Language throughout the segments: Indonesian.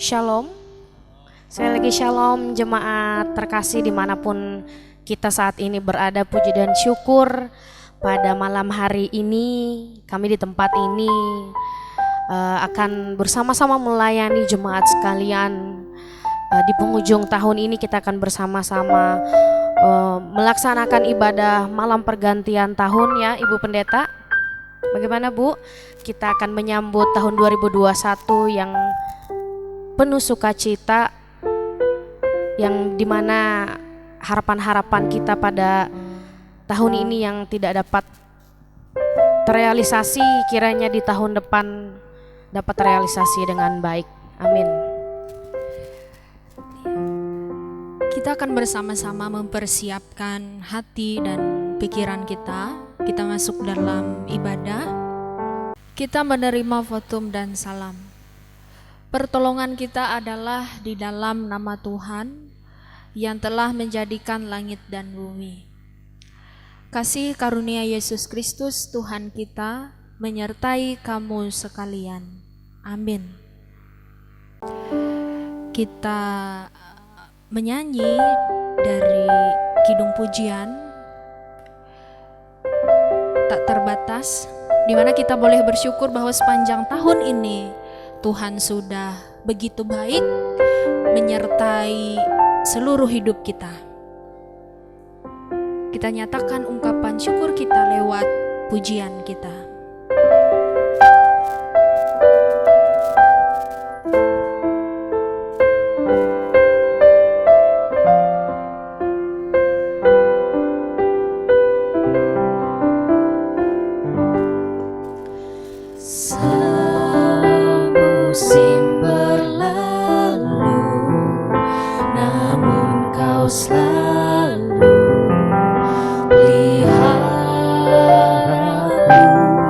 Shalom. Sekali lagi shalom jemaat terkasih dimanapun kita saat ini berada. Puji dan syukur pada malam hari ini kami di tempat ini akan bersama-sama melayani jemaat sekalian. Di penghujung tahun ini kita akan bersama-sama melaksanakan ibadah malam pergantian tahun ya Ibu Pendeta. Bagaimana Bu? Kita akan menyambut tahun 2021 yang penuh sukacita, yang dimana harapan-harapan kita pada tahun ini yang tidak dapat terrealisasi, kiranya di tahun depan dapat terrealisasi dengan baik. Amin. Kita akan bersama-sama mempersiapkan hati dan pikiran kita. Kita masuk dalam ibadah. Kita menerima votum dan salam. Pertolongan kita adalah di dalam nama Tuhan yang telah menjadikan langit dan bumi. Kasih karunia Yesus Kristus Tuhan kita menyertai kamu sekalian. Amin. Kita menyanyi dari Kidung Pujian Tak Terbatas, di mana kita boleh bersyukur bahwa sepanjang tahun ini Tuhan sudah begitu baik menyertai seluruh hidup kita. Kita nyatakan ungkapan syukur kita lewat pujian kita. Musim berlalu, namun kau selalu pelihara aku.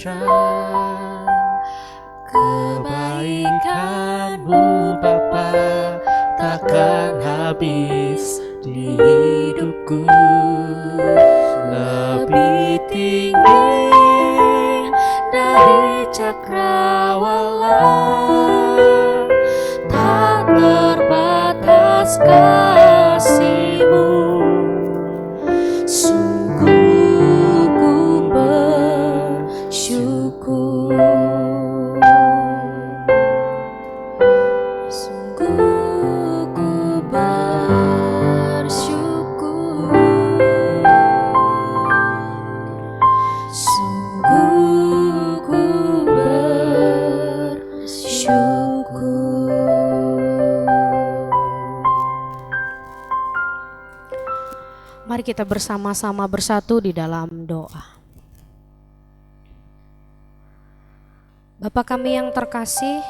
terang. Kebaikan-Mu Bapa takkan habis di hidupku. Lebih tinggi dari cakrawala, tak terbatas kasih-Mu. Sungguh ku bersyukur. Sungguh ku bersyukur. Sungguh ku bersyukur. Mari kita bersama-sama bersatu di dalam doa. Bapa kami yang terkasih,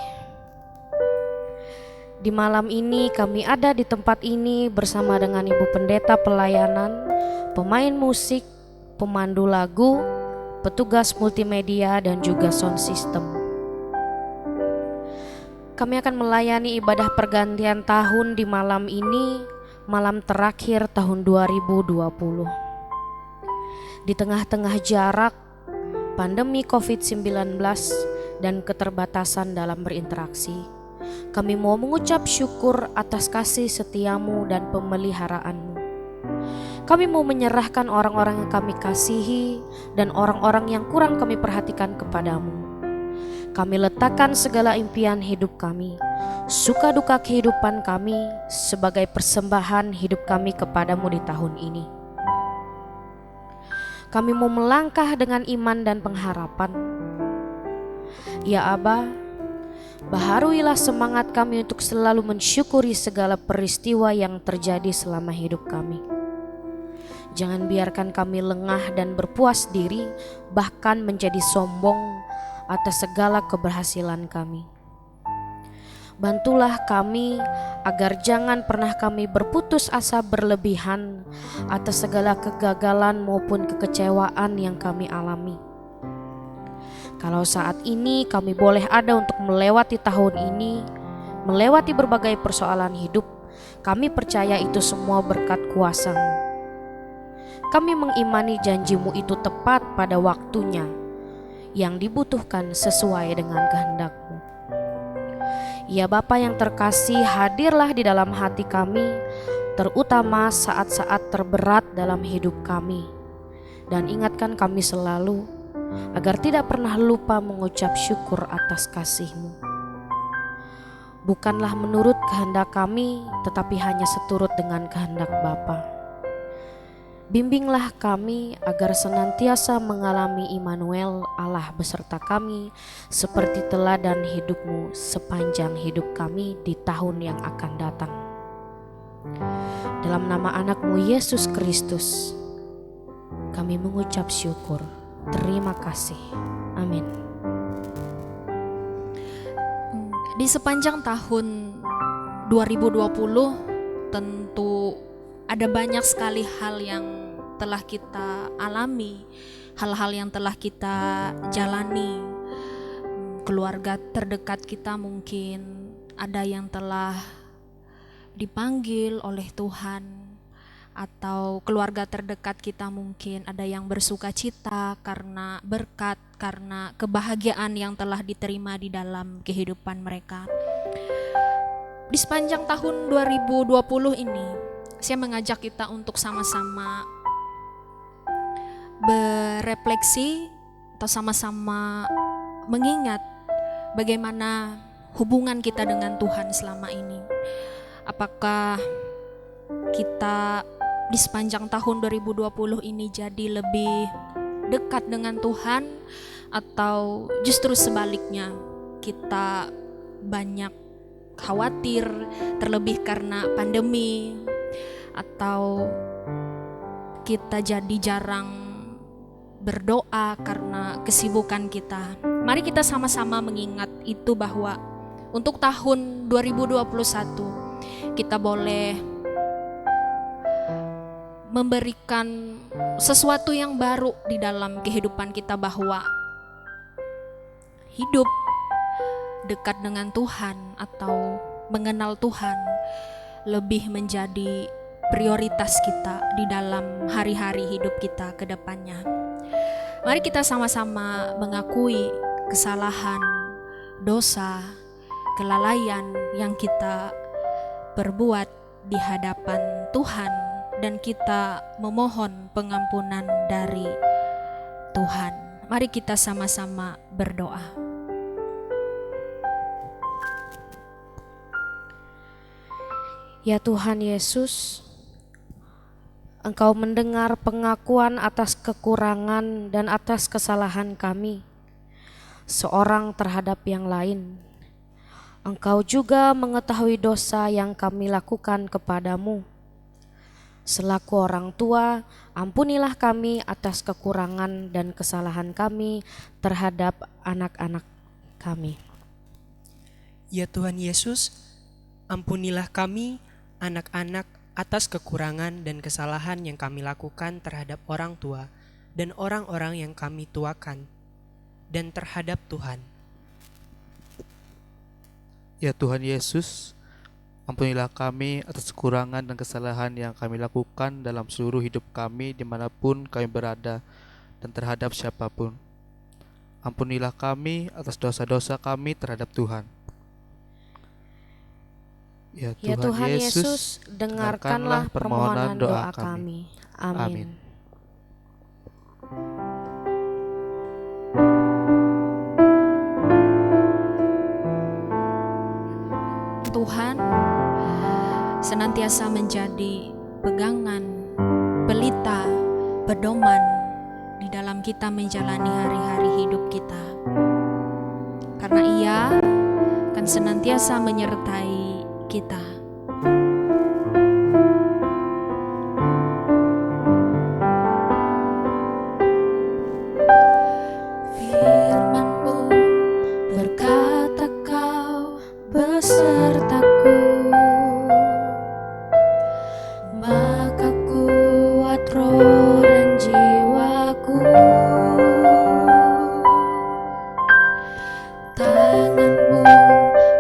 di malam ini kami ada di tempat ini bersama dengan Ibu Pendeta Pelayanan, pemain musik, pemandu lagu, petugas multimedia dan juga sound system. Kami akan melayani ibadah pergantian tahun di malam ini, malam terakhir tahun 2020. Di tengah-tengah jarak pandemi COVID-19 dan keterbatasan dalam berinteraksi, kami mau mengucap syukur atas kasih setia-Mu dan pemeliharaan-Mu. Kami mau menyerahkan orang-orang yang kami kasihi dan orang-orang yang kurang kami perhatikan kepadamu. Kami letakkan segala impian hidup kami, suka duka kehidupan kami sebagai persembahan hidup kami kepadamu di tahun ini. Kami mau melangkah dengan iman dan pengharapan. Ya Aba, baharuilah semangat kami untuk selalu mensyukuri segala peristiwa yang terjadi selama hidup kami. Jangan biarkan kami lengah dan berpuas diri, bahkan menjadi sombong atas segala keberhasilan kami. Bantulah kami agar jangan pernah kami berputus asa berlebihan atas segala kegagalan maupun kekecewaan yang kami alami. Kalau saat ini kami boleh ada untuk melewati tahun ini, melewati berbagai persoalan hidup, kami percaya itu semua berkat kuasa-Mu. Kami mengimani janji-Mu itu tepat pada waktunya, yang dibutuhkan sesuai dengan kehendak-Mu. Ya Bapa yang terkasih, hadirlah di dalam hati kami, terutama saat-saat terberat dalam hidup kami. Dan ingatkan kami selalu, agar tidak pernah lupa mengucap syukur atas kasih-Mu. Bukanlah menurut kehendak kami, tetapi hanya seturut dengan kehendak Bapa. Bimbinglah kami agar senantiasa mengalami Immanuel, Allah beserta kami, seperti teladan hidup-Mu sepanjang hidup kami di tahun yang akan datang. Dalam nama anak-Mu Yesus Kristus, kami mengucap syukur. Terima kasih. Amin. Di sepanjang tahun 2020 tentu ada banyak sekali hal yang telah kita alami, hal-hal yang telah kita jalani. Keluarga terdekat kita mungkin ada yang telah dipanggil oleh Tuhan, atau keluarga terdekat kita mungkin ada yang bersuka cita karena berkat, karena kebahagiaan yang telah diterima di dalam kehidupan mereka. Di sepanjang tahun 2020 ini, saya mengajak kita untuk sama-sama berefleksi atau sama-sama mengingat bagaimana hubungan kita dengan Tuhan selama ini. Apakah kita di sepanjang tahun 2020 ini jadi lebih dekat dengan Tuhan, atau justru sebaliknya kita banyak khawatir, terlebih karena pandemi, atau kita jadi jarang berdoa karena kesibukan kita. Mari kita sama-sama mengingat itu, bahwa untuk tahun 2021 kita boleh memberikan sesuatu yang baru di dalam kehidupan kita, bahwa hidup dekat dengan Tuhan atau mengenal Tuhan lebih menjadi prioritas kita di dalam hari-hari hidup kita ke depannya. Mari kita sama-sama mengakui kesalahan, dosa, kelalaian yang kita perbuat di hadapan Tuhan, dan kita memohon pengampunan dari Tuhan. Mari kita sama-sama berdoa. Ya Tuhan Yesus, Engkau mendengar pengakuan atas kekurangan dan atas kesalahan kami, seorang terhadap yang lain. Engkau juga mengetahui dosa yang kami lakukan kepadamu. Selaku orang tua, ampunilah kami atas kekurangan dan kesalahan kami terhadap anak-anak kami. Ya Tuhan Yesus, ampunilah kami, anak-anak, atas kekurangan dan kesalahan yang kami lakukan terhadap orang tua dan orang-orang yang kami tuakan, dan terhadap Tuhan. Ya Tuhan Yesus, ampunilah kami atas kekurangan dan kesalahan yang kami lakukan dalam seluruh hidup kami dimanapun kami berada dan terhadap siapapun. Ampunilah kami atas dosa-dosa kami terhadap Tuhan. Ya Tuhan Yesus, dengarkanlah permohonan doa kami. Amin. Tuhan senantiasa menjadi pegangan, pelita, pedoman di dalam kita menjalani hari-hari hidup kita. Karena Ia akan senantiasa menyertai kita. Firman-Mu berkata Kau besertaku, maka kuat roh dan jiwaku. Tangan-Mu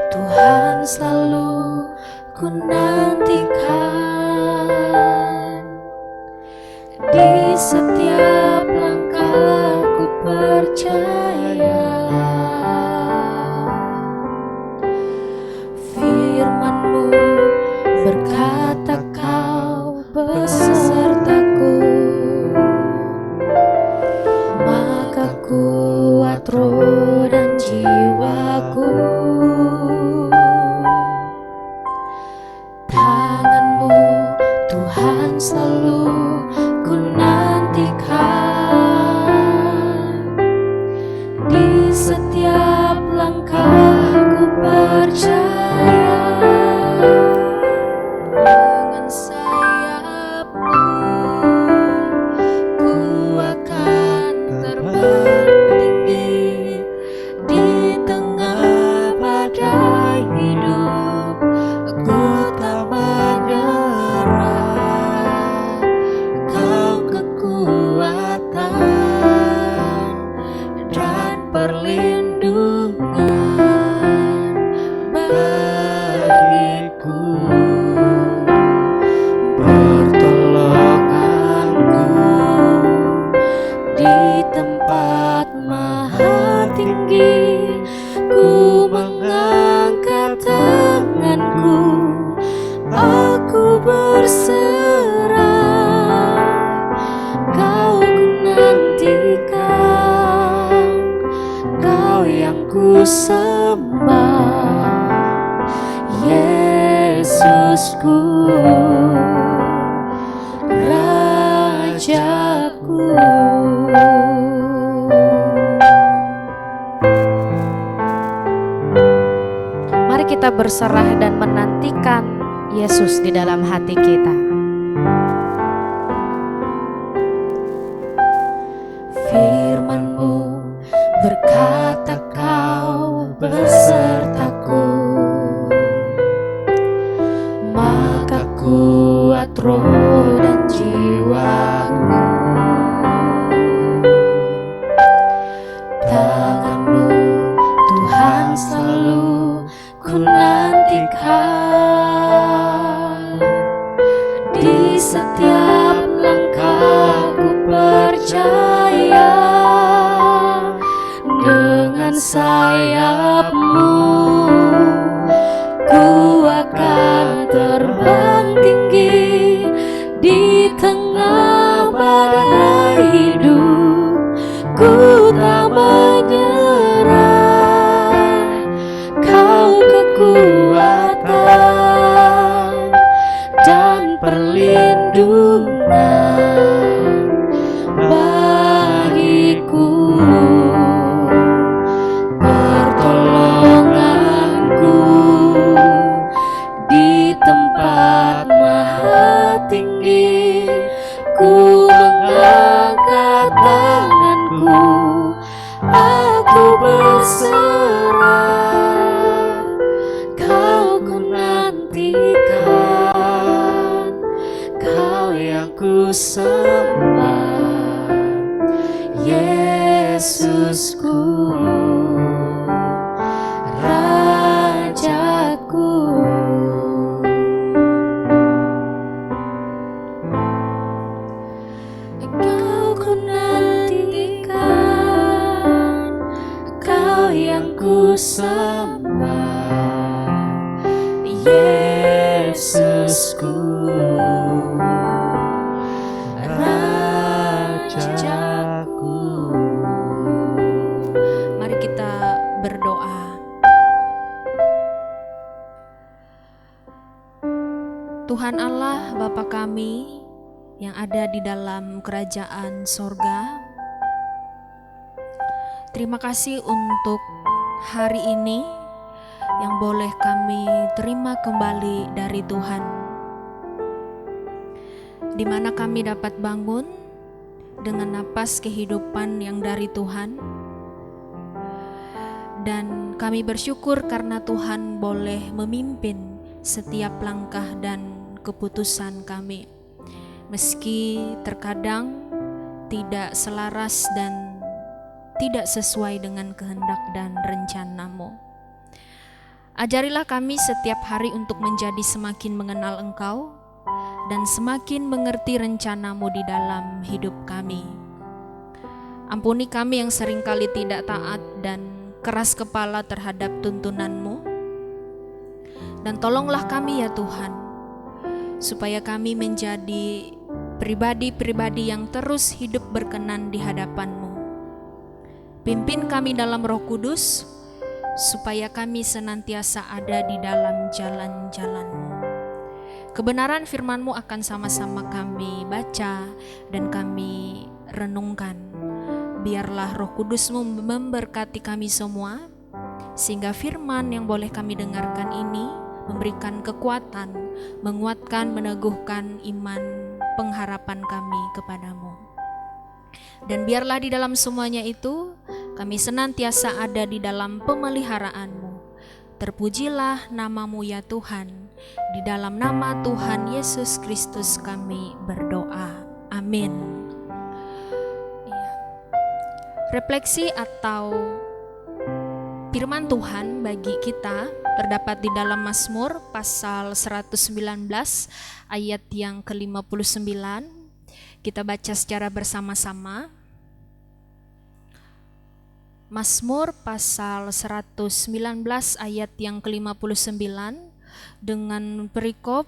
Tuhan selalu ku nantikan, di setiap langkah ku percaya. Firman-Mu berkata Kau besertaku, maka kuat roh dan jiwaku. Tangan-Mu Tuhan selalu ku nantikan, di setiap langkah ku percaya. Dengan sayap-Mu ku akan terbang tinggi, di tengah badai hidup aku tak menyerah. Kau kekuatan dan perlindungan bagiku, pertolonganku di tempat maha tinggi. Ku mengangkat tanganku, aku berserah. Kau ku nantikan, Kau yang ku sembah, Yesusku, Rajaku. Mari kita berserah dan menantikan Yesus di dalam hati kita. Firman-Mu berkata Kau besertaku, maka kuat roh dan jiwaku. Tangan-Mu hidupku tak menyerah. Kau kekuatan dan perlindungan bagiku, pertolonganku di tempat maha tinggi. Ku mengangkat tanganku, aku berserah. Kau ku nantikan, Kau yang ku sembah, Yesusku, Rajaku. Kau ku nantikan, Kau yang ku sembah, Yesusku, Rajaku. Mari kita berdoa. Tuhan Allah Bapa kami yang ada di dalam kerajaan sorga, terima kasih untuk hari ini yang boleh kami terima kembali dari Tuhan, di mana kami dapat bangun dengan napas kehidupan yang dari Tuhan. Dan kami bersyukur karena Tuhan boleh memimpin setiap langkah dan keputusan kami, meski terkadang tidak selaras dan tidak sesuai dengan kehendak dan rencana-Mu. Ajarilah kami setiap hari untuk menjadi semakin mengenal Engkau dan semakin mengerti rencana-Mu di dalam hidup kami. Ampuni kami yang seringkali tidak taat dan keras kepala terhadap tuntunan-Mu. Dan tolonglah kami ya Tuhan, supaya kami menjadi pribadi-pribadi yang terus hidup berkenan di hadapan-Mu. Pimpin kami dalam Roh Kudus, supaya kami senantiasa ada di dalam jalan-jalan-Mu. Kebenaran firman-Mu akan sama-sama kami baca dan kami renungkan. Biarlah Roh Kudus-Mu memberkati kami semua, sehingga firman yang boleh kami dengarkan ini memberikan kekuatan, menguatkan, meneguhkan iman pengharapan kami kepadamu. Dan biarlah di dalam semuanya itu kami senantiasa ada di dalam pemeliharaan-Mu. Terpujilah nama-Mu ya Tuhan. Di dalam nama Tuhan Yesus Kristus kami berdoa. Amin. Refleksi atau firman Tuhan bagi kita terdapat di dalam Mazmur pasal 119 ayat yang ke-59. Kita baca secara bersama-sama. Mazmur pasal 119 ayat yang ke-59 dengan perikop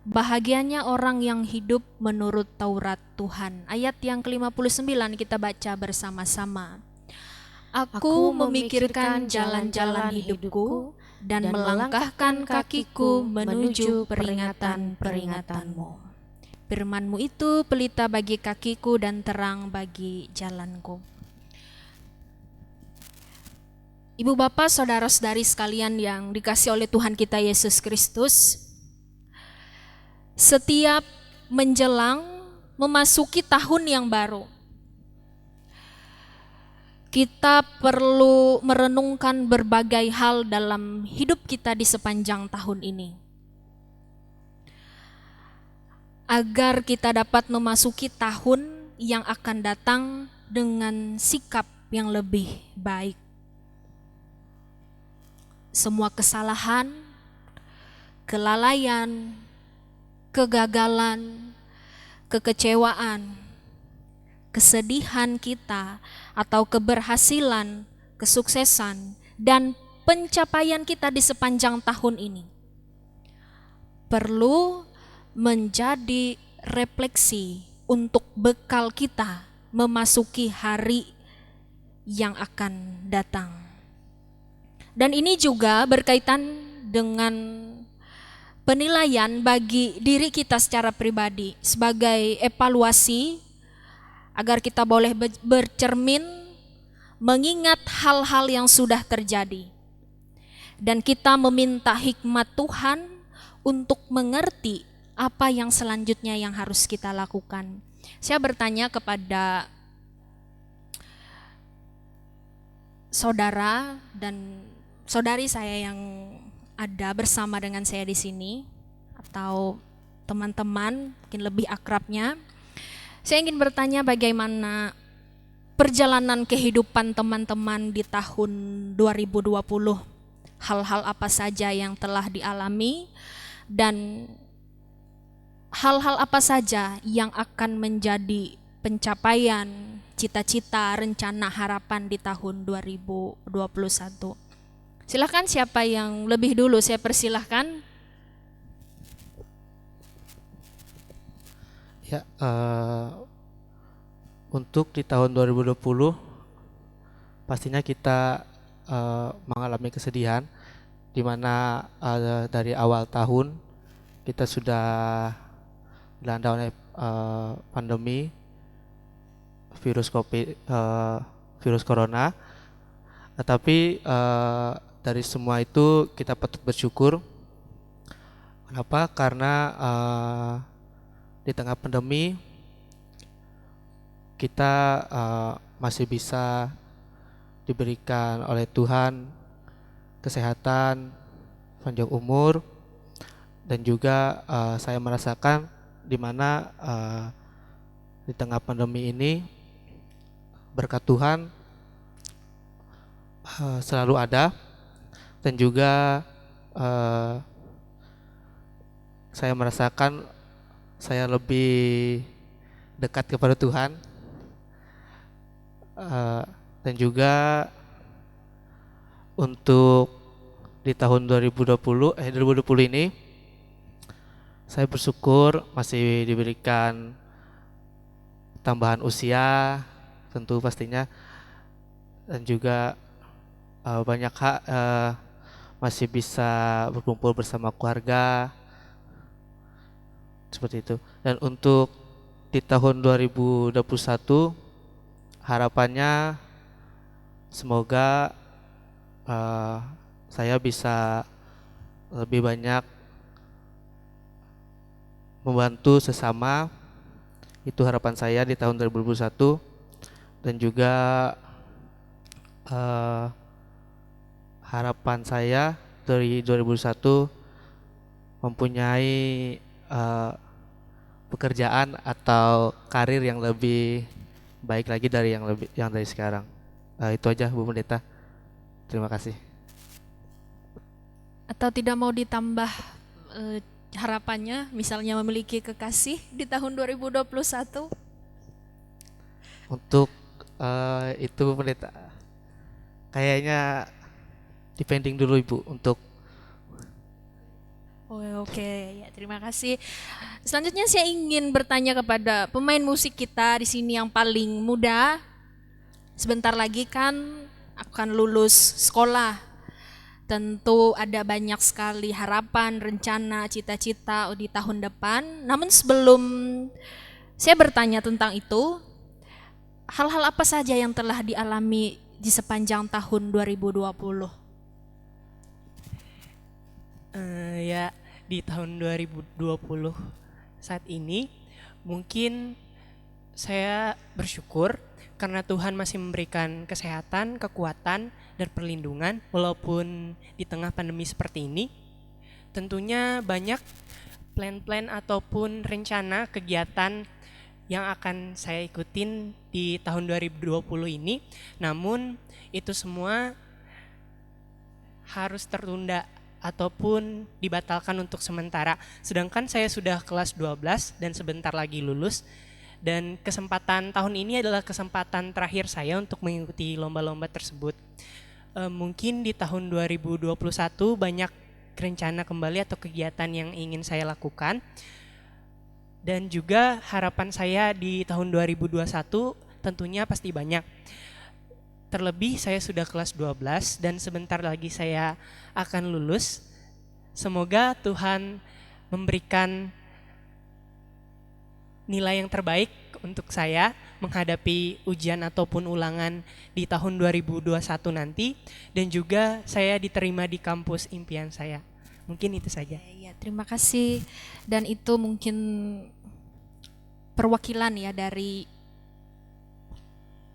bahagianya orang yang hidup menurut Taurat Tuhan. Ayat yang ke-59 kita baca bersama-sama. Aku memikirkan jalan-jalan hidupku dan melangkahkan kakiku menuju peringatan-peringatan-Mu. Firman-Mu itu pelita bagi kakiku dan terang bagi jalanku. Ibu bapak saudara-saudari sekalian yang dikasihi oleh Tuhan kita Yesus Kristus, setiap menjelang memasuki tahun yang baru, kita perlu merenungkan berbagai hal dalam hidup kita di sepanjang tahun ini, agar kita dapat memasuki tahun yang akan datang dengan sikap yang lebih baik. Semua kesalahan, kelalaian, kegagalan, kekecewaan, kesedihan kita, atau keberhasilan, kesuksesan, dan pencapaian kita di sepanjang tahun ini perlu menjadi refleksi untuk bekal kita memasuki hari yang akan datang. Dan ini juga berkaitan dengan penilaian bagi diri kita secara pribadi sebagai evaluasi agar kita boleh bercermin mengingat hal-hal yang sudah terjadi. Dan kita meminta hikmat Tuhan untuk mengerti apa yang selanjutnya yang harus kita lakukan. Saya bertanya kepada saudara dan saudari saya yang ada bersama dengan saya di sini, atau teman-teman mungkin lebih akrabnya. Saya ingin bertanya bagaimana perjalanan kehidupan teman-teman di tahun 2020. Hal-hal apa saja yang telah dialami dan hal-hal apa saja yang akan menjadi pencapaian cita-cita, rencana, harapan di tahun 2021. Silahkan siapa yang lebih dulu, saya persilahkan. Ya, untuk di tahun 2020 pastinya kita mengalami kesedihan, di mana dari awal tahun kita sudah dilanda oleh pandemi virus corona. Tetapi dari semua itu kita patut bersyukur. Kenapa? Karena di tengah pandemi kita masih bisa diberikan oleh Tuhan kesehatan, panjang umur, dan juga saya merasakan di mana di tengah pandemi ini berkat Tuhan selalu ada, dan juga saya merasakan saya lebih dekat kepada Tuhan, dan juga untuk di tahun 2020 ini saya bersyukur masih diberikan tambahan usia tentu pastinya, dan juga banyak hak masih bisa berkumpul bersama keluarga seperti itu. Dan untuk di tahun 2021 harapannya semoga saya bisa lebih banyak membantu sesama, itu harapan saya di tahun 2021. Dan juga harapan saya dari 2021 mempunyai pekerjaan atau karir yang lebih baik lagi dari yang dari sekarang. Itu aja Bu Pendeta. Terima kasih. Atau tidak mau ditambah harapannya, misalnya memiliki kekasih di tahun 2021? Untuk itu Bu Pendeta, kayaknya dipending dulu Ibu untuk. Oke, ya terima kasih. Selanjutnya saya ingin bertanya kepada pemain musik kita di sini yang paling muda. Sebentar lagi kan akan lulus sekolah. Tentu ada banyak sekali harapan, rencana, cita-cita di tahun depan. Namun sebelum saya bertanya tentang itu, hal-hal apa saja yang telah dialami di sepanjang tahun 2020? Ya, di tahun 2020 saat ini mungkin saya bersyukur karena Tuhan masih memberikan kesehatan, kekuatan, dan perlindungan walaupun di tengah pandemi seperti ini. Tentunya banyak plan-plan ataupun rencana kegiatan yang akan saya ikutin di tahun 2020 ini, namun itu semua harus tertunda ataupun dibatalkan untuk sementara. Sedangkan saya sudah kelas 12 dan sebentar lagi lulus, dan kesempatan tahun ini adalah kesempatan terakhir saya untuk mengikuti lomba-lomba tersebut. Mungkin di tahun 2021 banyak rencana kembali atau kegiatan yang ingin saya lakukan. Dan juga harapan saya di tahun 2021 tentunya pasti banyak. Terlebih saya sudah kelas 12 dan sebentar lagi saya akan lulus. Semoga Tuhan memberikan nilai yang terbaik untuk saya menghadapi ujian ataupun ulangan di tahun 2021 nanti, dan juga saya diterima di kampus impian saya. Mungkin itu saja. Ya, terima kasih. Dan itu mungkin perwakilan ya dari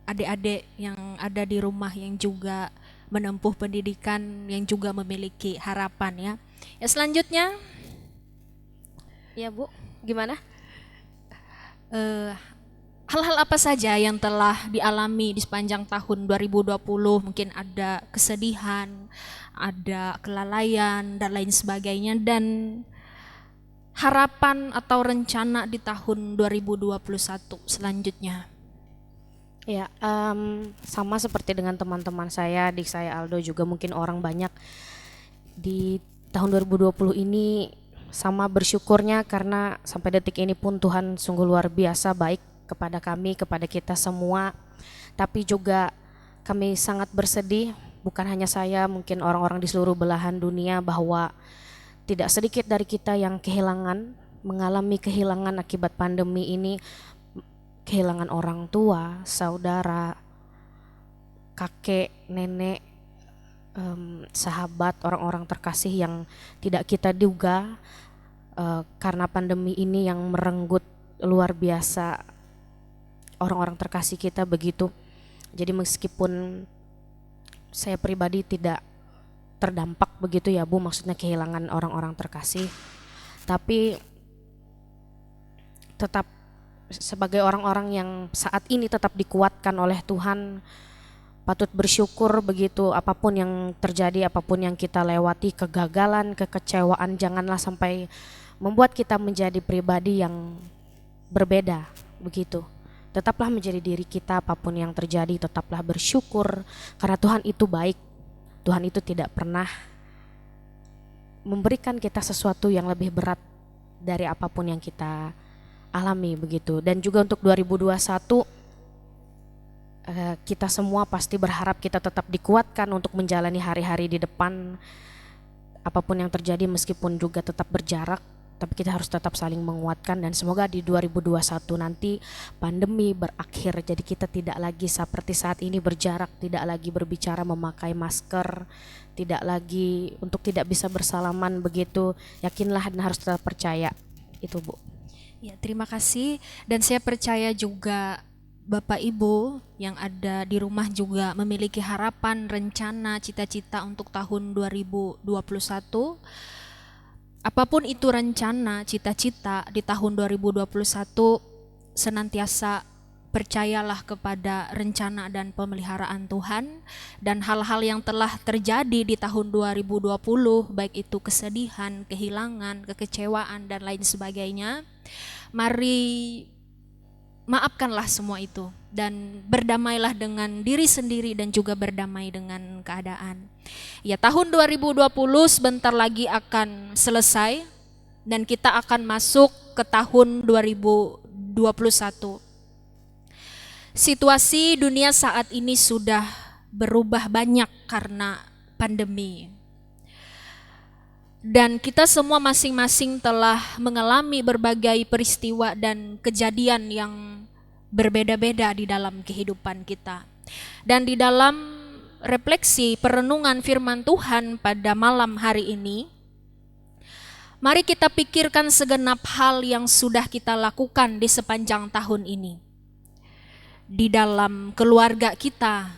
adik-adik yang ada di rumah yang juga menempuh pendidikan, yang juga memiliki harapan ya. Ya, selanjutnya Ya Bu, gimana? hal-hal apa saja yang telah dialami di sepanjang tahun 2020? Mungkin ada kesedihan, ada kelalaian dan lain sebagainya, dan harapan atau rencana di tahun 2021 selanjutnya. Ya, sama seperti dengan teman-teman saya, adik saya Aldo, juga mungkin orang banyak di tahun 2020 ini sama bersyukurnya karena sampai detik ini pun Tuhan sungguh luar biasa baik kepada kami, kepada kita semua. Tapi juga kami sangat bersedih, bukan hanya saya, mungkin orang-orang di seluruh belahan dunia, bahwa tidak sedikit dari kita yang mengalami kehilangan akibat pandemi ini. Kehilangan orang tua, saudara, kakek, nenek, sahabat, orang-orang terkasih yang tidak kita duga karena pandemi ini yang merenggut luar biasa orang-orang terkasih kita begitu. Jadi meskipun saya pribadi tidak terdampak begitu ya Bu, maksudnya kehilangan orang-orang terkasih, tapi tetap sebagai orang-orang yang saat ini tetap dikuatkan oleh Tuhan, patut bersyukur begitu. Apapun yang terjadi, apapun yang kita lewati, kegagalan, kekecewaan, janganlah sampai membuat kita menjadi pribadi yang berbeda begitu. Tetaplah menjadi diri kita, apapun yang terjadi tetaplah bersyukur, karena Tuhan itu baik. Tuhan itu tidak pernah memberikan kita sesuatu yang lebih berat dari apapun yang kita alami begitu. Dan juga untuk 2021 kita semua pasti berharap kita tetap dikuatkan untuk menjalani hari-hari di depan. Apapun yang terjadi, meskipun juga tetap berjarak, tapi kita harus tetap saling menguatkan. Dan semoga di 2021 nanti pandemi berakhir, jadi kita tidak lagi seperti saat ini berjarak, tidak lagi berbicara memakai masker, tidak lagi untuk tidak bisa bersalaman begitu. Yakinlah dan harus tetap percaya. Itu Bu. Ya, terima kasih. Dan saya percaya juga Bapak Ibu yang ada di rumah juga memiliki harapan, rencana, cita-cita untuk tahun 2021. Apapun itu rencana, cita-cita di tahun 2021, senantiasa percayalah kepada rencana dan pemeliharaan Tuhan, dan hal-hal yang telah terjadi di tahun 2020, baik itu kesedihan, kehilangan, kekecewaan dan lain sebagainya, mari maafkanlah semua itu dan berdamailah dengan diri sendiri dan juga berdamai dengan keadaan. Ya, tahun 2020 sebentar lagi akan selesai dan kita akan masuk ke tahun 2021. Situasi dunia saat ini sudah berubah banyak karena pandemi. Dan kita semua masing-masing telah mengalami berbagai peristiwa dan kejadian yang berbeda-beda di dalam kehidupan kita. Dan di dalam refleksi perenungan firman Tuhan pada malam hari ini, mari kita pikirkan segenap hal yang sudah kita lakukan di sepanjang tahun ini. Di dalam keluarga kita,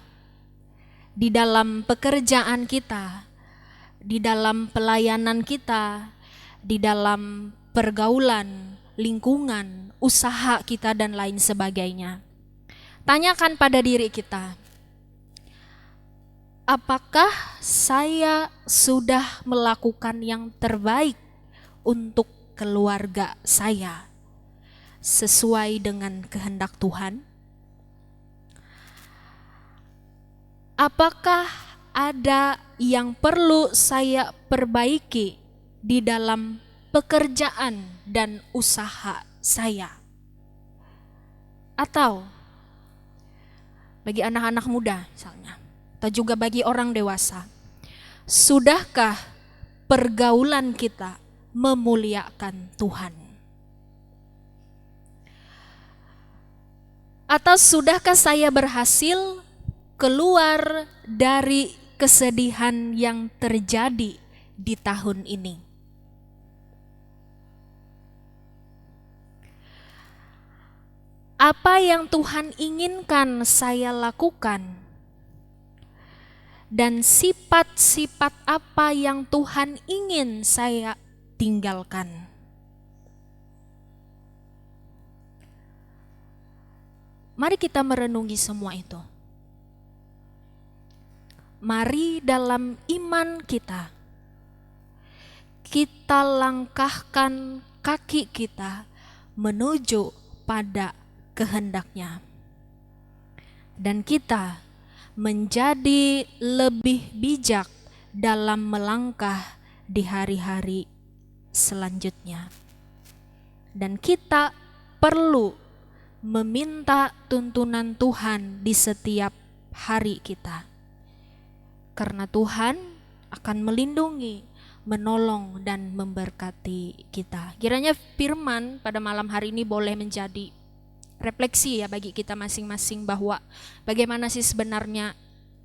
di dalam pekerjaan kita, di dalam pelayanan kita, di dalam pergaulan, lingkungan, usaha kita dan lain sebagainya. Tanyakan pada diri kita, apakah saya sudah melakukan yang terbaik untuk keluarga saya sesuai dengan kehendak Tuhan? Apakah ada yang perlu saya perbaiki di dalam pekerjaan dan usaha saya? Atau bagi anak-anak muda misalnya, atau juga bagi orang dewasa. Sudahkah pergaulan kita memuliakan Tuhan? Atau sudahkah saya berhasil keluar dari kesedihan yang terjadi di tahun ini? Apa yang Tuhan inginkan saya lakukan? Dan sifat-sifat apa yang Tuhan ingin saya tinggalkan? Mari kita merenungi semua itu. Mari dalam iman kita langkahkan kaki kita menuju pada kehendaknya. Dan kita menjadi lebih bijak dalam melangkah di hari-hari selanjutnya. Dan kita perlu meminta tuntunan Tuhan di setiap hari kita. Karena Tuhan akan melindungi, menolong, dan memberkati kita. Kiranya firman pada malam hari ini boleh menjadi refleksi ya bagi kita masing-masing, bahwa bagaimana sih sebenarnya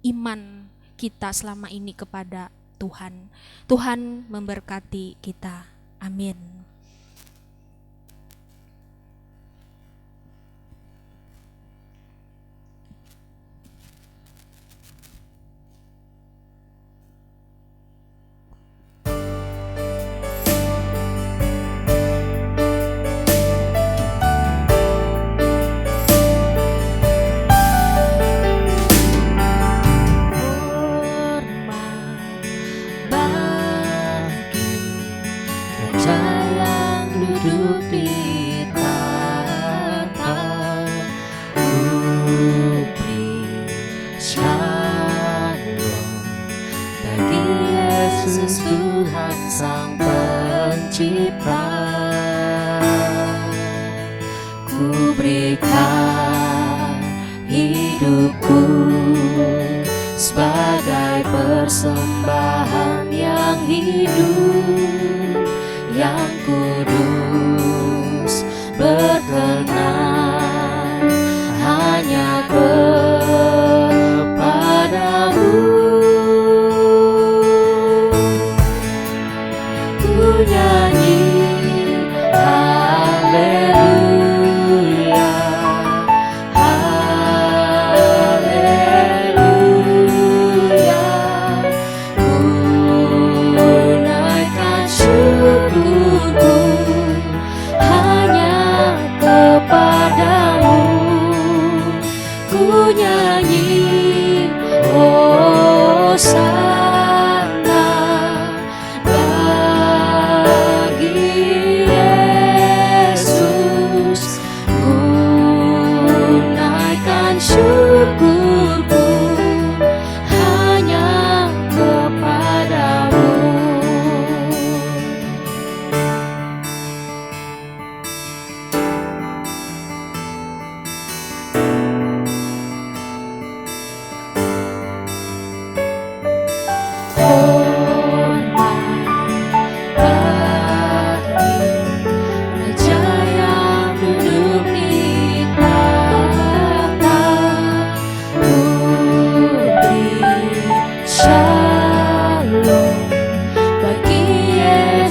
iman kita selama ini kepada Tuhan. Tuhan memberkati kita. Amin. Yesus Tuhan Sang Pencipta, ku berikan hidupku sebagai persembahan yang hidup, yang kudus, berkenan hanya kepadamu. Nyanyi haleluya, haleluya, ku naikkan syukurku hanya kepadamu. Ku nyanyi hosana syukurku hanya kepadamu.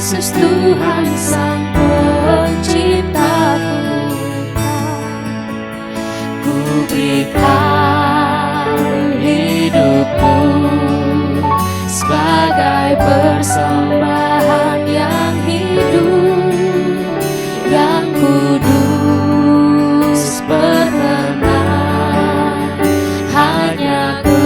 Yesus Tuhan Sang Penciptaku, ku berikan hidupku sebagai persembahan yang hidup, yang kudus, berkenan hanya kepadamu.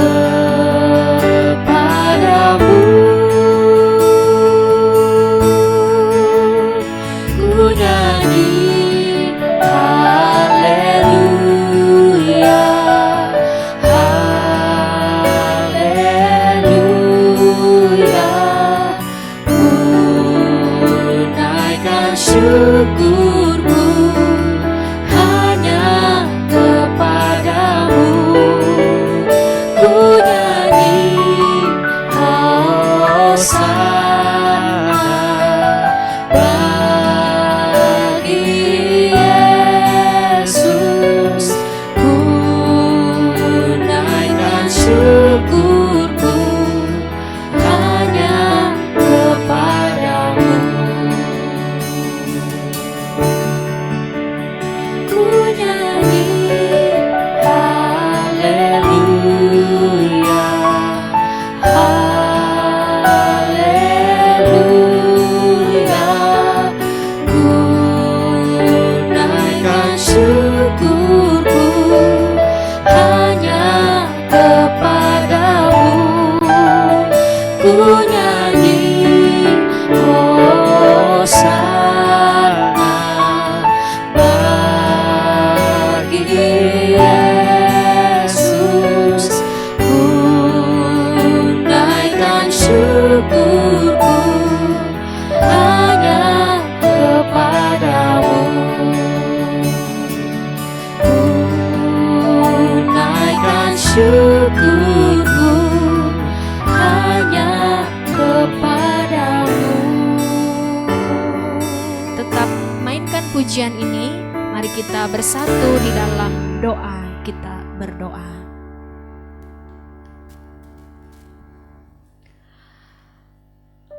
pujian ini, mari kita bersatu di dalam doa. Kita berdoa.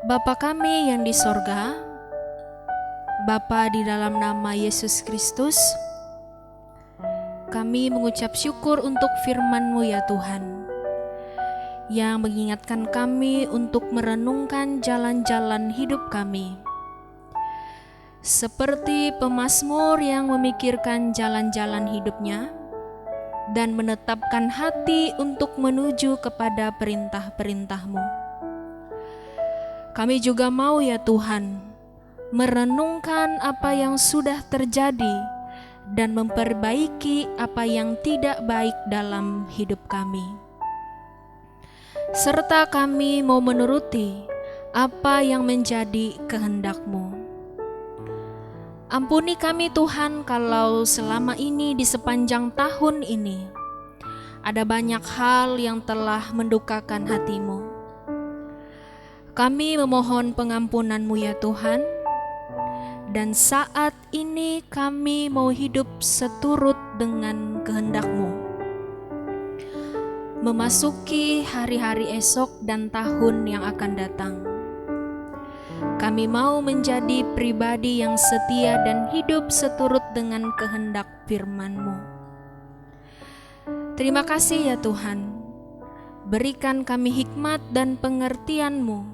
Bapa kami yang di sorga, Bapa, di dalam nama Yesus Kristus, kami mengucap syukur untuk firman-Mu ya Tuhan, yang mengingatkan kami untuk merenungkan jalan-jalan hidup kami. Seperti pemazmur yang memikirkan jalan-jalan hidupnya dan menetapkan hati untuk menuju kepada perintah-perintah-Mu. Kami juga mau ya Tuhan, merenungkan apa yang sudah terjadi dan memperbaiki apa yang tidak baik dalam hidup kami. Serta kami mau menuruti apa yang menjadi kehendak-Mu. Ampuni kami Tuhan kalau selama ini di sepanjang tahun ini ada banyak hal yang telah mendukakan hati-Mu. Kami memohon pengampunan-Mu ya Tuhan, dan saat ini kami mau hidup seturut dengan kehendak-Mu. Memasuki hari-hari esok dan tahun yang akan datang, kami mau menjadi pribadi yang setia dan hidup seturut dengan kehendak firman-Mu. Terima kasih ya Tuhan, berikan kami hikmat dan pengertian-Mu,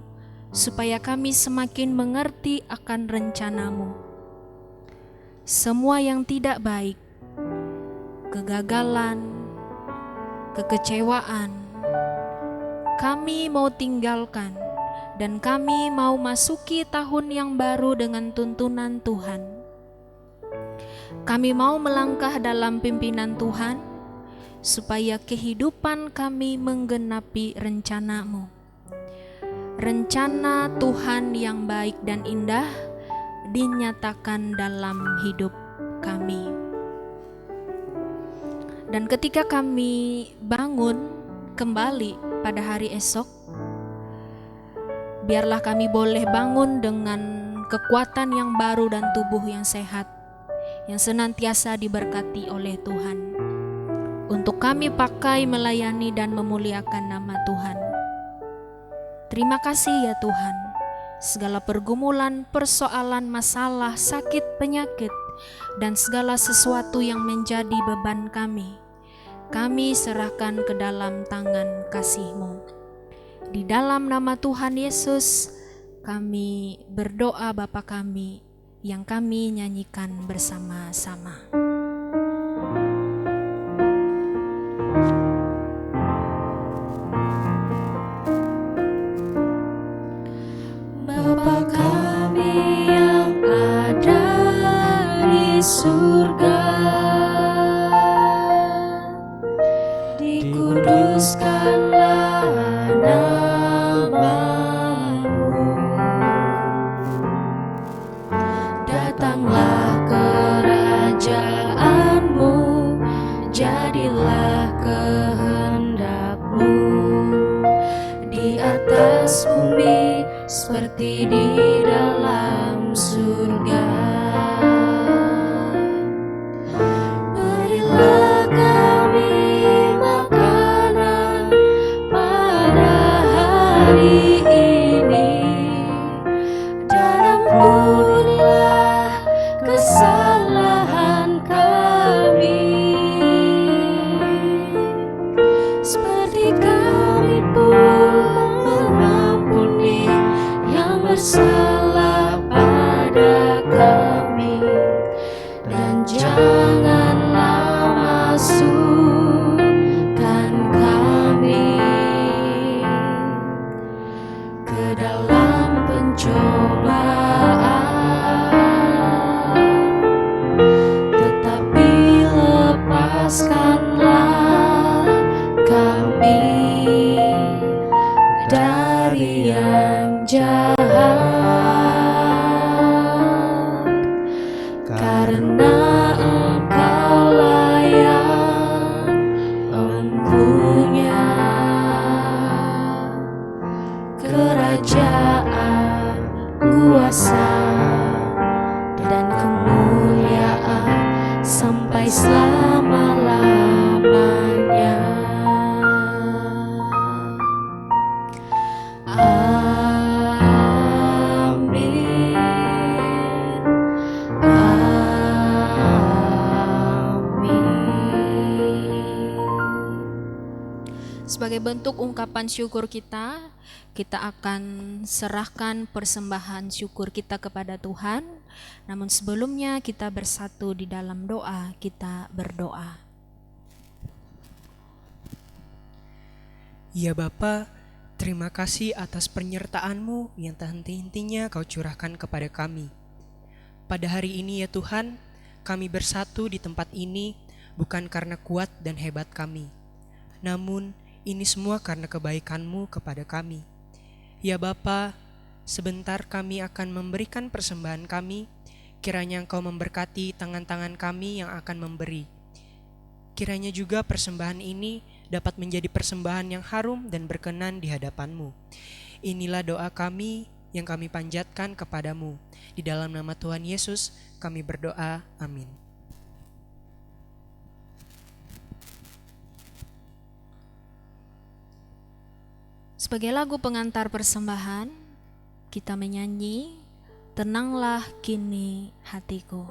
supaya kami semakin mengerti akan rencana-Mu. Semua yang tidak baik, kegagalan, kekecewaan, kami mau tinggalkan, dan kami mau masuki tahun yang baru dengan tuntunan Tuhan. Kami mau melangkah dalam pimpinan Tuhan, supaya kehidupan kami menggenapi rencana-Mu. Rencana Tuhan yang baik dan indah dinyatakan dalam hidup kami. Dan ketika kami bangun kembali pada hari esok, biarlah kami boleh bangun dengan kekuatan yang baru dan tubuh yang sehat, yang senantiasa diberkati oleh Tuhan, untuk kami pakai melayani dan memuliakan nama Tuhan. Terima kasih ya Tuhan, segala pergumulan, persoalan, masalah, sakit, penyakit, dan segala sesuatu yang menjadi beban kami serahkan ke dalam tangan kasih-Mu. Di dalam nama Tuhan Yesus, kami berdoa Bapa kami yang kami nyanyikan bersama-sama. Bapa kami yang ada di surga, dikuduskanlah nama-Mu, datanglah kerajaan-Mu, jadilah kehendak-Mu di atas bumi seperti di dalam surga. Berilah kami makanan pada hari ini, dan ampunilah kesalahan kami, seperti kami pun mengampuni yang bersalah pada kami, dan janganlah masukkan kami Sebagai bentuk ungkapan syukur kita, kita akan serahkan persembahan syukur kita kepada Tuhan. Namun sebelumnya kita bersatu di dalam doa, kita berdoa. Ya Bapa, terima kasih atas penyertaan-Mu yang tak henti-hentinya Kau curahkan kepada kami. Pada hari ini ya Tuhan, kami bersatu di tempat ini bukan karena kuat dan hebat kami, namun ini semua karena kebaikan-Mu kepada kami. Ya Bapa, sebentar kami akan memberikan persembahan kami, kiranya Engkau memberkati tangan-tangan kami yang akan memberi. Kiranya juga persembahan ini dapat menjadi persembahan yang harum dan berkenan di hadapan-Mu. Inilah doa kami yang kami panjatkan kepadamu. Di dalam nama Tuhan Yesus kami berdoa, amin. Sebagai lagu pengantar persembahan, kita menyanyi Tenanglah Kini Hatiku.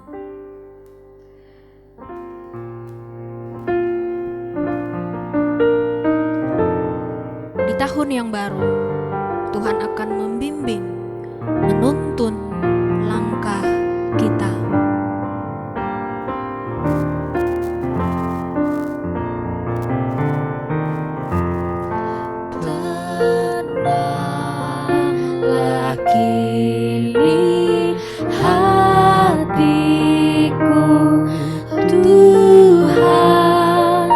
Di tahun yang baru, Tuhan akan membimbing, menuntun langkah kita. Tenanglah kini hatiku, Tuhan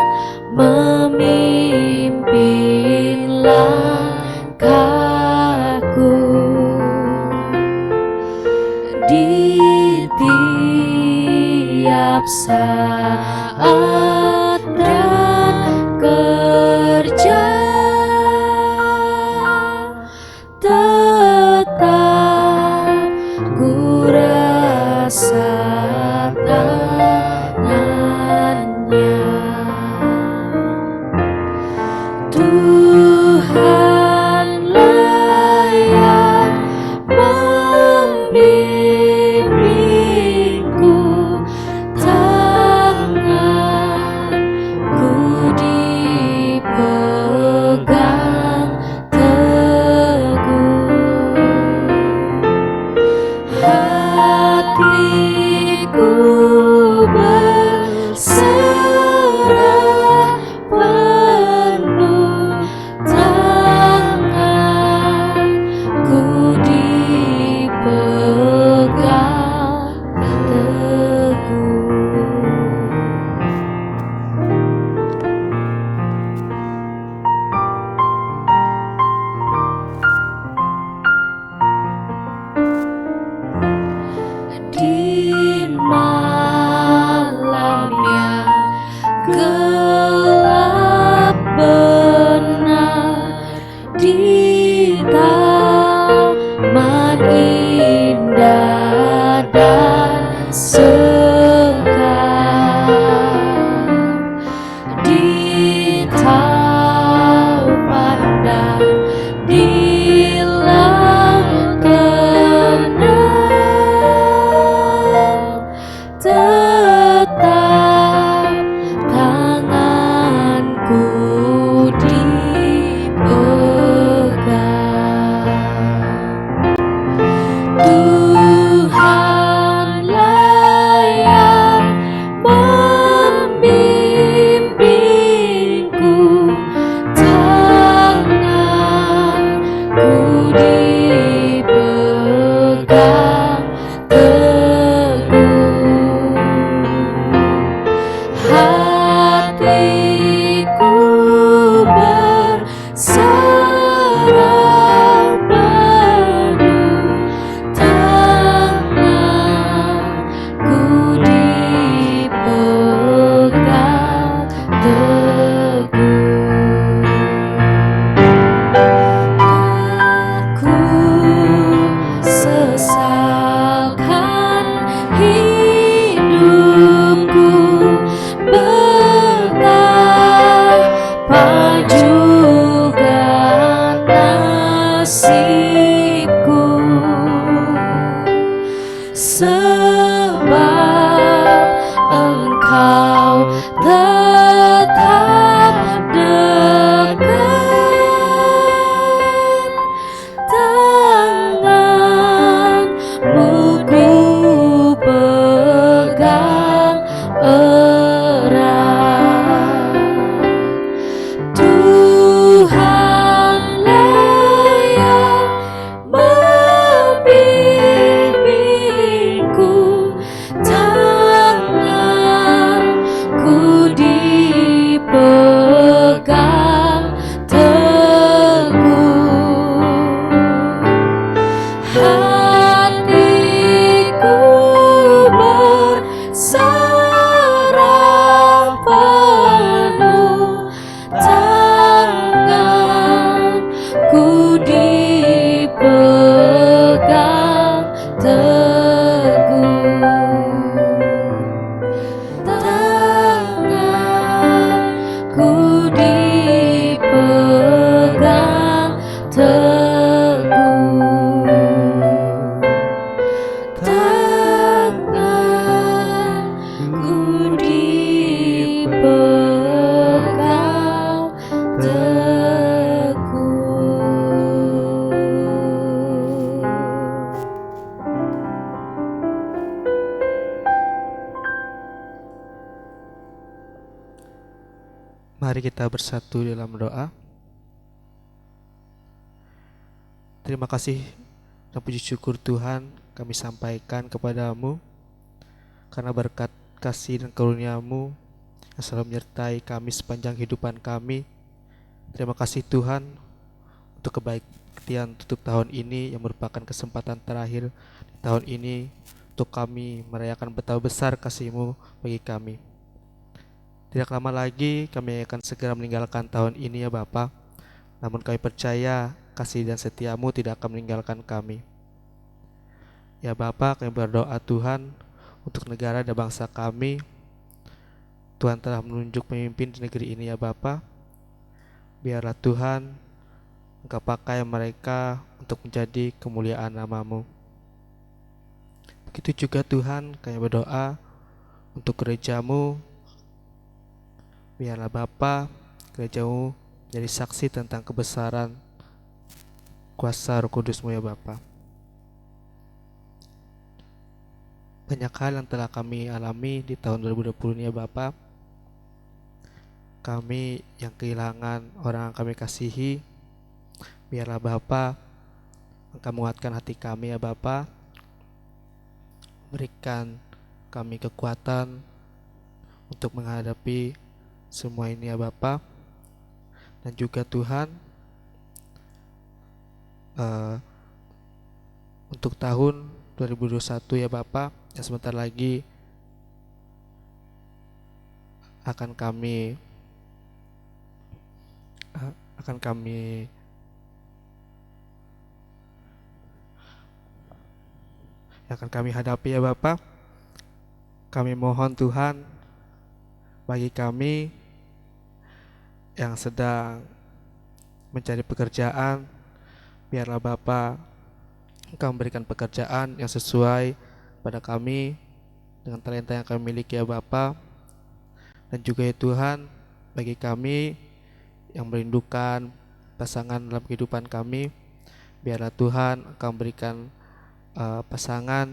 memimpin langkahku di tiap saat dan kerja. Tetap ku rasa tangannya, Tuhanlah yang membimbingku, tanganku dipegang teguh, hatiku berserah penuh, tanganku dipegang teguh. Di malam yang gelap benar, di taman indah dan segar, di taupan dan di laut tenang, tetap tanganku dipegang. Tuhanlah yang membimbingku, tanganku dipegang teguh, hatiku berserah penuh, tanganku dipegang teguh. Aku sesalkan hidupku, betapa juga nasibku, sebab Engkau tetap Mari kita bersatu dalam doa. Terima kasih dan puji syukur Tuhan kami sampaikan kepadamu karena berkat kasih dan karunia-Mu yang selalu menyertai kami sepanjang kehidupan kami. Terima kasih Tuhan untuk kebaikan tutup tahun ini yang merupakan kesempatan terakhir di tahun ini untuk kami merayakan betapa besar kasih-Mu bagi kami. Tidak lama lagi kami akan segera meninggalkan tahun ini ya Bapa. Namun kami percaya kasih dan setia-Mu tidak akan meninggalkan kami. Ya Bapa, kami berdoa Tuhan untuk negara dan bangsa kami. Tuhan telah menunjuk pemimpin di negeri ini ya Bapa. Biarlah Tuhan Engkau pakai mereka untuk menjadi kemuliaan nama-Mu. Begitu juga Tuhan kami berdoa untuk gereja-Mu. Biarlah Bapa, gereja-Mu jadi saksi tentang kebesaran kuasa Roh Kudus-Mu ya Bapa. Banyak hal yang telah kami alami di tahun 2020 ini ya Bapa. Kami yang kehilangan orang yang kami kasihi, biarlah Bapa Engkau menguatkan hati kami ya Bapa. Berikan kami kekuatan untuk menghadapi semua ini ya Bapa. Dan juga Tuhan, untuk tahun 2021 ya Bapa, yang sebentar lagi akan kami hadapi ya Bapa. Kami mohon Tuhan bagi kami yang sedang mencari pekerjaan, biarlah Bapa Engkau memberikan pekerjaan yang sesuai pada kami dengan talenta yang kami miliki ya Bapa. Dan juga ya Tuhan, bagi kami yang merindukan pasangan dalam kehidupan kami, biarlah Tuhan Engkau memberikan pasangan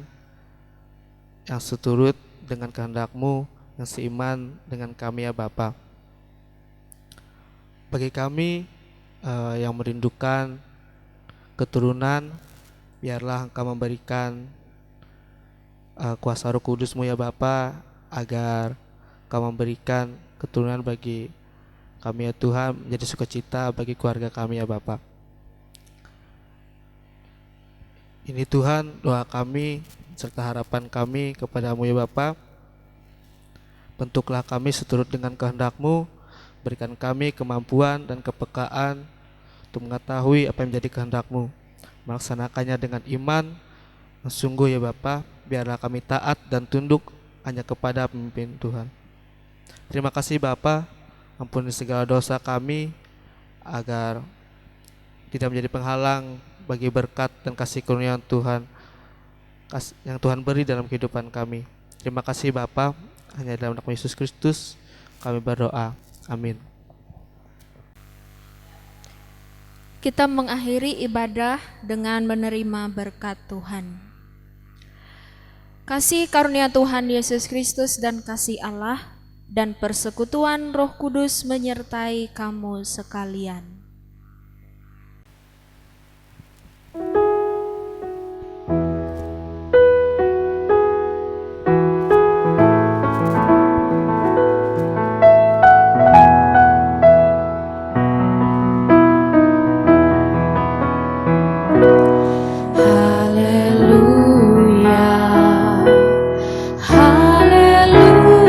yang seturut dengan kehendak-Mu, yang seiman dengan kami ya Bapa. Bagi kami yang merindukan keturunan, biarlah Engkau memberikan kuasa Roh Kudus-Mu ya Bapa, agar Engkau memberikan keturunan bagi kami ya Tuhan, menjadi sukacita bagi keluarga kami ya Bapa. Ini Tuhan doa kami serta harapan kami kepada-Mu ya Bapa. Bentuklah kami seturut dengan kehendak-Mu, berikan kami kemampuan dan kepekaan untuk mengetahui apa yang menjadi kehendak-Mu, melaksanakannya dengan iman. Sungguh ya Bapa, biarlah kami taat dan tunduk hanya kepada pemimpin Tuhan. Terima kasih Bapa, ampuni segala dosa kami, agar tidak menjadi penghalang bagi berkat dan kasih karunia Tuhan yang Tuhan beri dalam kehidupan kami. Terima kasih Bapa, hanya dalam nama Yesus Kristus kami berdoa. Amin. Kita mengakhiri ibadah dengan menerima berkat Tuhan. Kasih karunia Tuhan Yesus Kristus dan kasih Allah dan persekutuan Roh Kudus menyertai kamu sekalian. Haleluya, haleluya.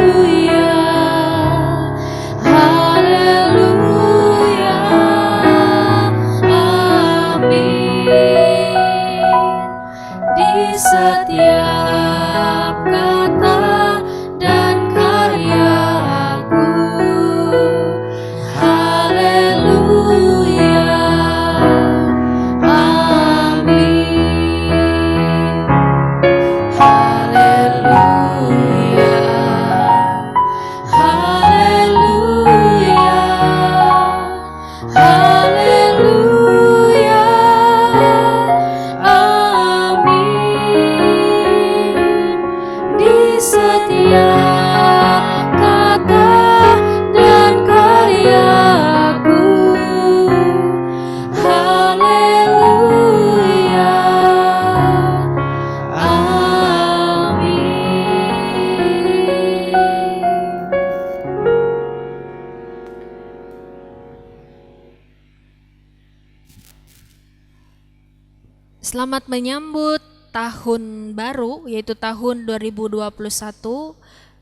Selamat menyambut tahun baru, yaitu tahun 2021,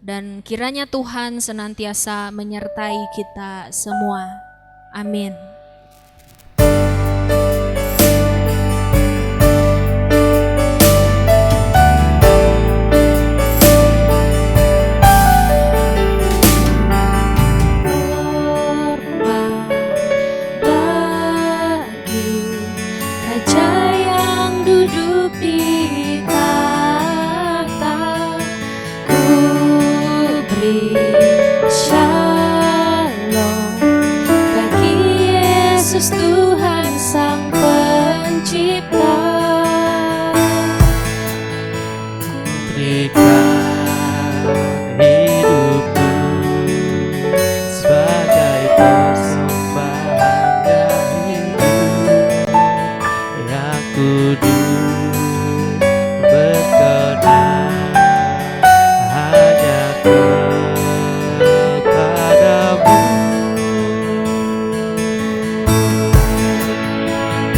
dan kiranya Tuhan senantiasa menyertai kita semua. Amin. Shalom bagi Yesus Tuhan Sang Pencipta. Berikan hidupku sebagai persembahan yang hidup, yang kudus, berkenan hanya kepadamu.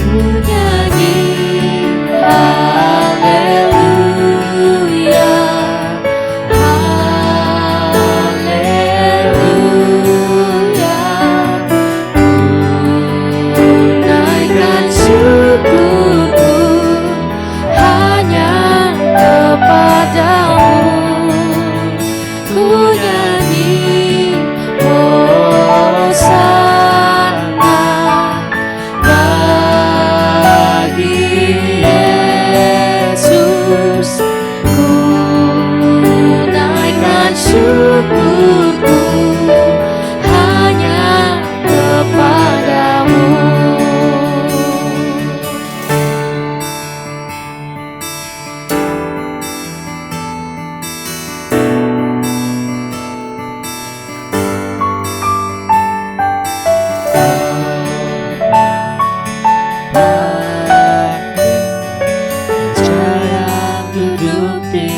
Ku nyanyi haleluya, haleluya. Ku naikkan syukurku hanya kepadamu. Ku nyanyi hosana bagi Yesus. Ku naikkan syukurku hanya kepadamu. Yang duduk di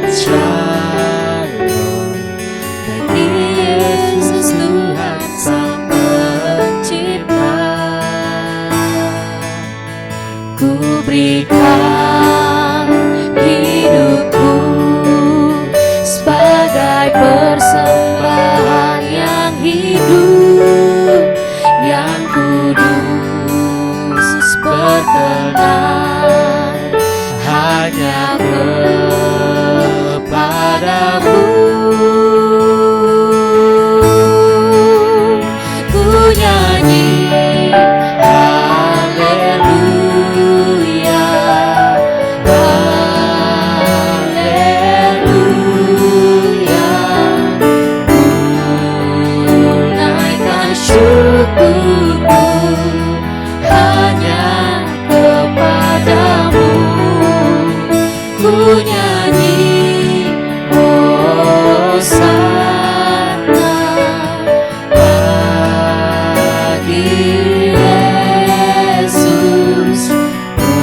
Shalom bagi Yesus Tuhan Sang Pencipta. Ku berikan hidupku sebagai persembahan yang hidup, yang kudus, berkenan hanya kepadamu. Ku nyanyi haleluya, haleluya. Ku naikkan syukurku hanya kepadamu. Ku nyanyi hosana bagi Yesus. Ku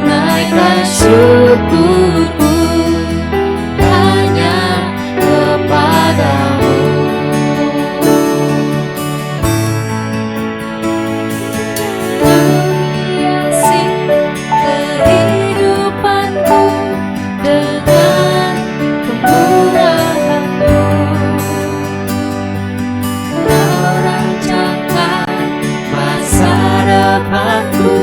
naikkan syukurku hanya kepadamu. Hiasi kehidupanku dengan kemurahan-Mu. Kau rancangkan masa depanku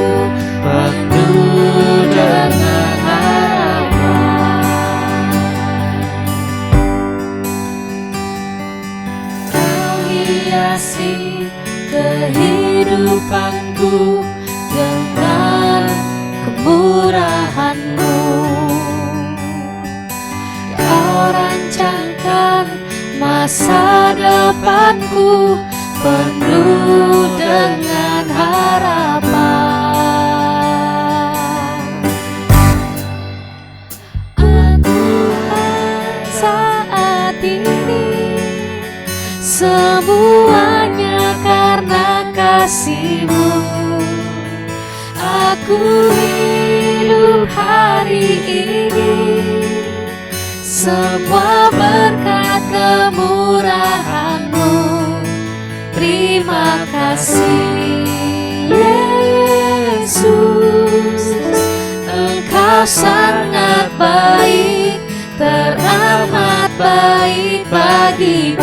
penuh dengan harapan. Kau hiasi kehidupanku dengan kemurahan-Mu. Kau rancangkan masa depanku penuh dengan harapan. Aku saat ini semuanya karena kasih-Mu. Aku hidup hari ini semua berkat kemurahan-Mu. Terima kasih Yesus, Engkau sangat baik, teramat baik bagi